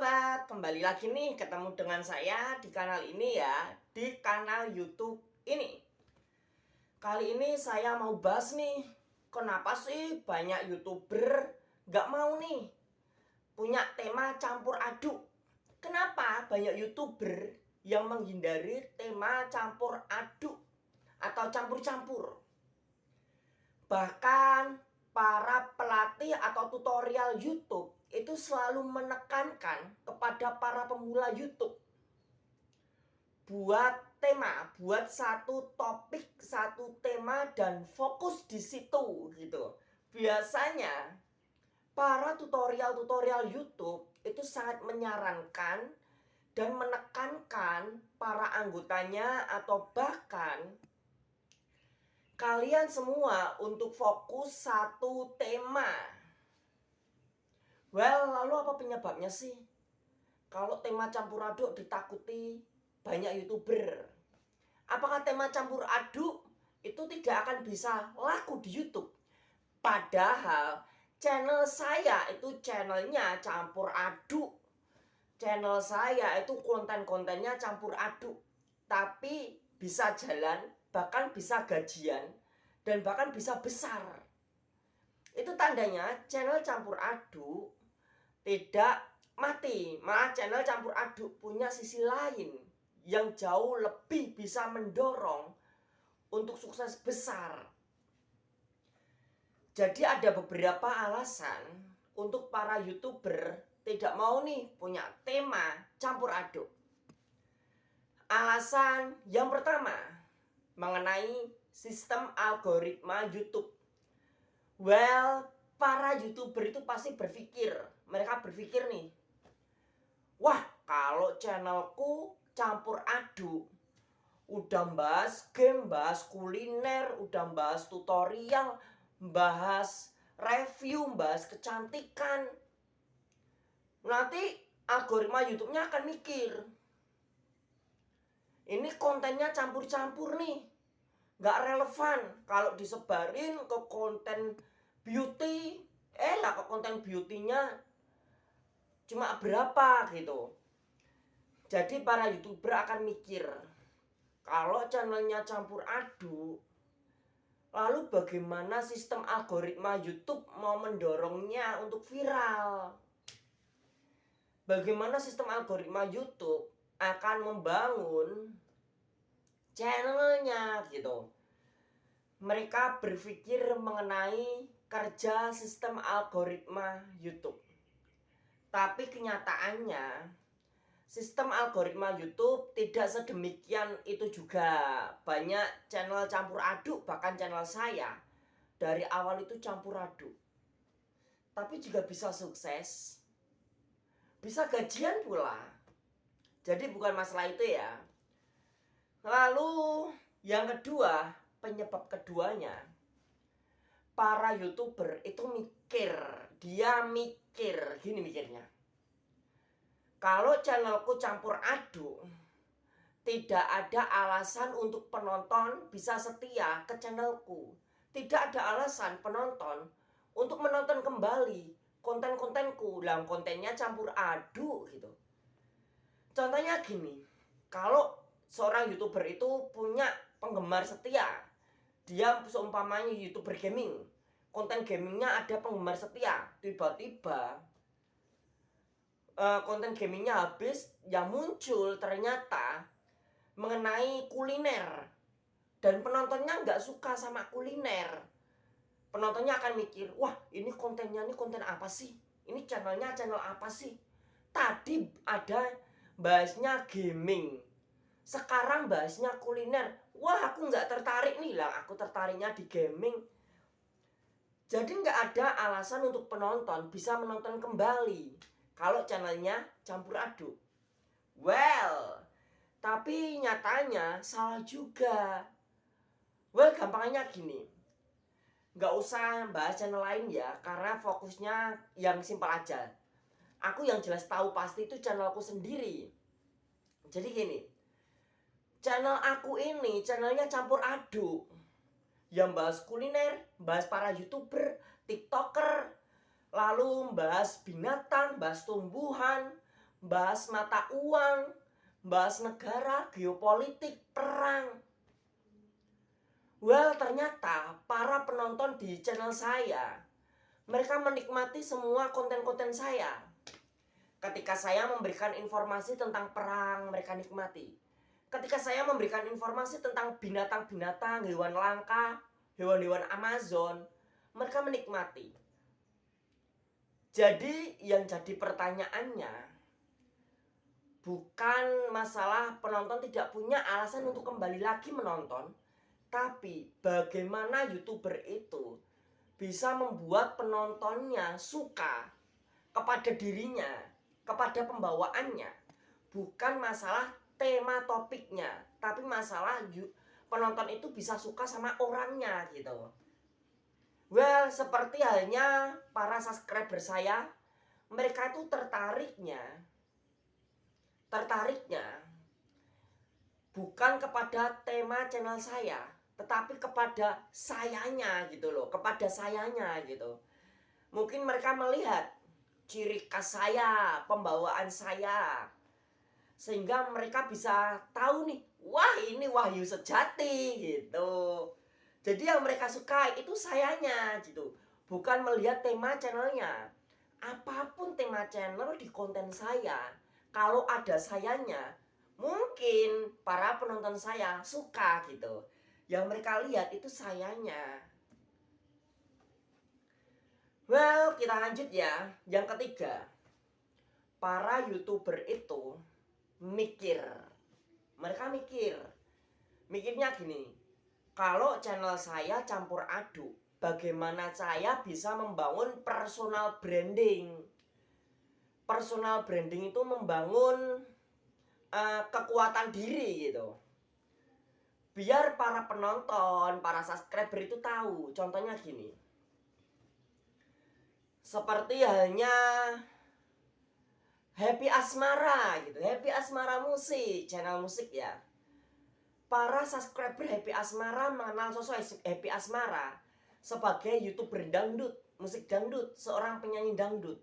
sahabat, kembali lagi nih ketemu dengan saya di kanal ini ya, di kanal YouTube ini. Kali ini saya mau bahas nih, kenapa sih banyak YouTuber gak mau nih punya tema campur aduk? Kenapa banyak YouTuber yang menghindari tema campur aduk atau campur-campur? Bahkan para pelatih atau tutorial YouTube itu selalu menekankan kepada para pemula YouTube buat satu topik, satu tema dan fokus di situ gitu. Biasanya para tutorial YouTube itu sangat menyarankan dan menekankan para anggotanya atau bahkan kalian semua untuk fokus satu tema. Well, lalu apa penyebabnya sih? Kalau tema campur aduk ditakuti banyak YouTuber. Apakah tema campur aduk itu tidak akan bisa laku di YouTube? Padahal channel saya itu channelnya campur aduk. Channel saya itu konten-kontennya campur aduk. Tapi bisa jalan, bahkan bisa gajian, dan bahkan bisa besar. Itu tandanya channel campur aduk tidak mati. Malah channel campur aduk punya sisi lain yang jauh lebih bisa mendorong untuk sukses besar. Jadi ada beberapa alasan untuk para YouTuber tidak mau nih punya tema campur aduk. Alasan yang pertama mengenai sistem algoritma YouTube. Well, para YouTuber itu pasti mereka berpikir nih, wah, kalau channelku campur aduk, udah bahas game, bahas kuliner, udah bahas tutorial, bahas review, bahas kecantikan, nanti algoritma YouTube-nya akan mikir, ini kontennya campur-campur nih, gak relevan kalau disebarin ke konten beauty. Ke konten beauty-nya cuma berapa gitu. Jadi para YouTuber akan mikir, kalau channelnya campur aduk, lalu bagaimana sistem algoritma YouTube mau mendorongnya untuk viral? Bagaimana sistem algoritma YouTube akan membangun channelnya gitu. Mereka berpikir mengenai kerja sistem algoritma YouTube. Tapi kenyataannya sistem algoritma YouTube tidak sedemikian itu juga. Banyak channel campur aduk, bahkan channel saya dari awal itu campur aduk. Tapi juga bisa sukses, bisa gajian pula. Jadi bukan masalah itu ya. Lalu yang kedua, penyebab keduanya, para YouTuber itu mikir gini mikirnya. Kalau channelku campur aduk, tidak ada alasan untuk penonton bisa setia ke channelku. Tidak ada alasan penonton untuk menonton kembali konten-kontenku. Lah kontennya campur aduk gitu. Contohnya gini, kalau seorang YouTuber itu punya penggemar setia, dia seumpamanya YouTuber gaming, konten gamingnya ada penggemar setia, tiba-tiba konten gamingnya habis, yang muncul ternyata mengenai kuliner, dan penontonnya nggak suka sama kuliner. Penontonnya akan mikir, wah ini kontennya ini konten apa sih? Ini channelnya channel apa sih? Tadi ada bahasnya gaming, sekarang bahasnya kuliner. Wah aku nggak tertarik nih lah, aku tertariknya di gaming. Jadi nggak ada alasan untuk penonton bisa menonton kembali kalau channelnya campur aduk. Well, tapi nyatanya salah juga. Well, gampangnya gini, nggak usah bahas channel lain ya, karena fokusnya yang simpel aja. Aku yang jelas tahu pasti itu channelku sendiri. Jadi gini, channel aku ini channelnya campur aduk. Yang bahas kuliner, bahas para YouTuber, TikToker, lalu bahas binatang, bahas tumbuhan, bahas mata uang, bahas negara, geopolitik, perang. Well, ternyata para penonton di channel saya, mereka menikmati semua konten-konten saya. Ketika saya memberikan informasi tentang perang, mereka nikmati. Ketika saya memberikan informasi tentang binatang-binatang, hewan langka, hewan-hewan Amazon, mereka menikmati. Jadi yang jadi pertanyaannya, bukan masalah penonton tidak punya alasan untuk kembali lagi menonton, tapi bagaimana YouTuber itu bisa membuat penontonnya suka kepada dirinya, kepada pembawaannya. Bukan masalah tema topiknya, tapi masalah penonton itu bisa suka sama orangnya gitu. Well, seperti halnya para subscriber saya, mereka itu tertariknya bukan kepada tema channel saya, tetapi kepada sayanya gitu loh, kepada sayanya gitu. Mungkin mereka melihat ciri khas saya, pembawaan saya, sehingga mereka bisa tahu nih, wah ini Wahyu sejati gitu. Jadi yang mereka suka itu sayanya gitu, bukan melihat tema channelnya. Apapun tema channel di konten saya, kalau ada sayanya, mungkin para penonton saya suka gitu. Yang mereka lihat itu sayanya. Well, kita lanjut ya. Yang ketiga, para YouTuber itu mikir. Mereka mikirnya gini, kalau channel saya campur aduk, bagaimana saya bisa membangun personal branding. Personal branding itu membangun kekuatan diri gitu. Biar para penonton, para subscriber itu tahu. Contohnya gini, seperti halnya Happy Asmara gitu, Happy Asmara Musik, channel musik ya. Para subscriber Happy Asmara mengenal sosok Happy Asmara sebagai YouTuber dangdut, musik dangdut, seorang penyanyi dangdut.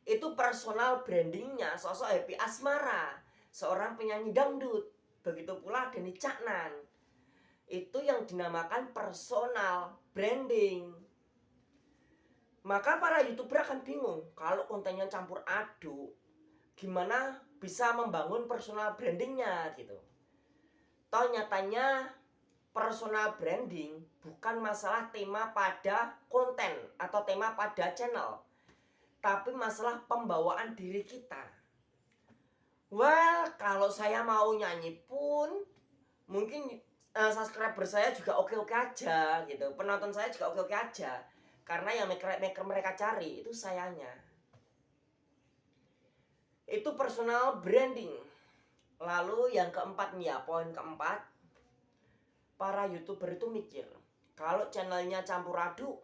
Itu personal brandingnya sosok Happy Asmara, seorang penyanyi dangdut. Begitu pula Denny Caknan. Itu yang dinamakan personal branding. Maka para YouTuber akan bingung, kalau kontennya campur aduk, gimana bisa membangun personal brandingnya gitu. Toh nyatanya personal branding bukan masalah tema pada konten atau tema pada channel, tapi masalah pembawaan diri kita. Well, kalau saya mau nyanyi pun mungkin subscriber saya juga oke-oke aja gitu, penonton saya juga oke-oke aja, karena yang mereka cari itu sayanya. Itu personal branding. Lalu yang keempat nih ya, poin keempat, para YouTuber itu mikir, kalau channelnya campur aduk,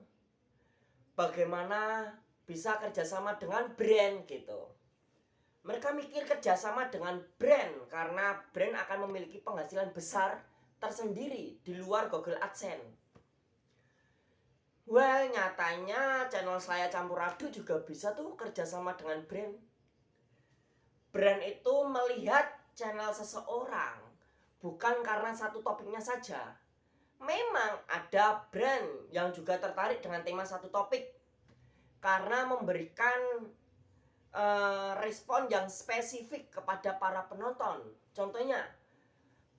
bagaimana bisa kerjasama dengan brand gitu. Mereka mikir kerjasama dengan brand, karena brand akan memiliki penghasilan besar tersendiri di luar Google AdSense. Well, nyatanya channel saya campur aduk juga bisa tuh kerjasama dengan brand. Brand itu melihat channel seseorang bukan karena satu topiknya saja. Memang ada brand yang juga tertarik dengan tema satu topik karena memberikan respon yang spesifik kepada para penonton. Contohnya,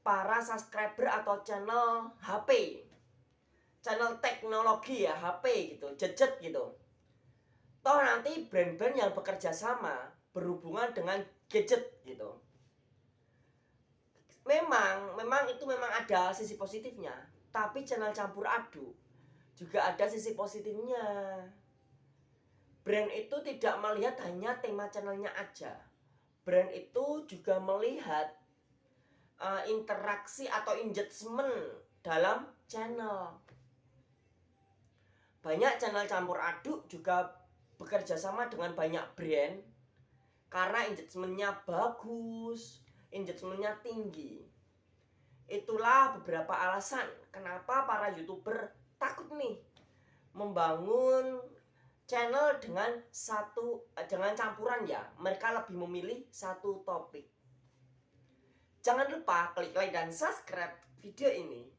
para subscriber atau channel HP, channel teknologi ya, HP gitu, gadget gitu. Toh nanti brand-brand yang bekerja sama berhubungan dengan gadget gitu. Memang itu ada sisi positifnya, tapi channel campur aduk juga ada sisi positifnya. Brand itu tidak melihat hanya tema channelnya aja. Brand itu juga melihat interaksi atau engagement dalam channel. Banyak channel campur aduk juga bekerja sama dengan banyak brand karena engagementnya bagus, engagementnya tinggi. Itulah beberapa alasan kenapa para YouTuber takut nih membangun channel dengan dengan campuran ya. Mereka lebih memilih satu topik. Jangan lupa klik like dan subscribe video ini.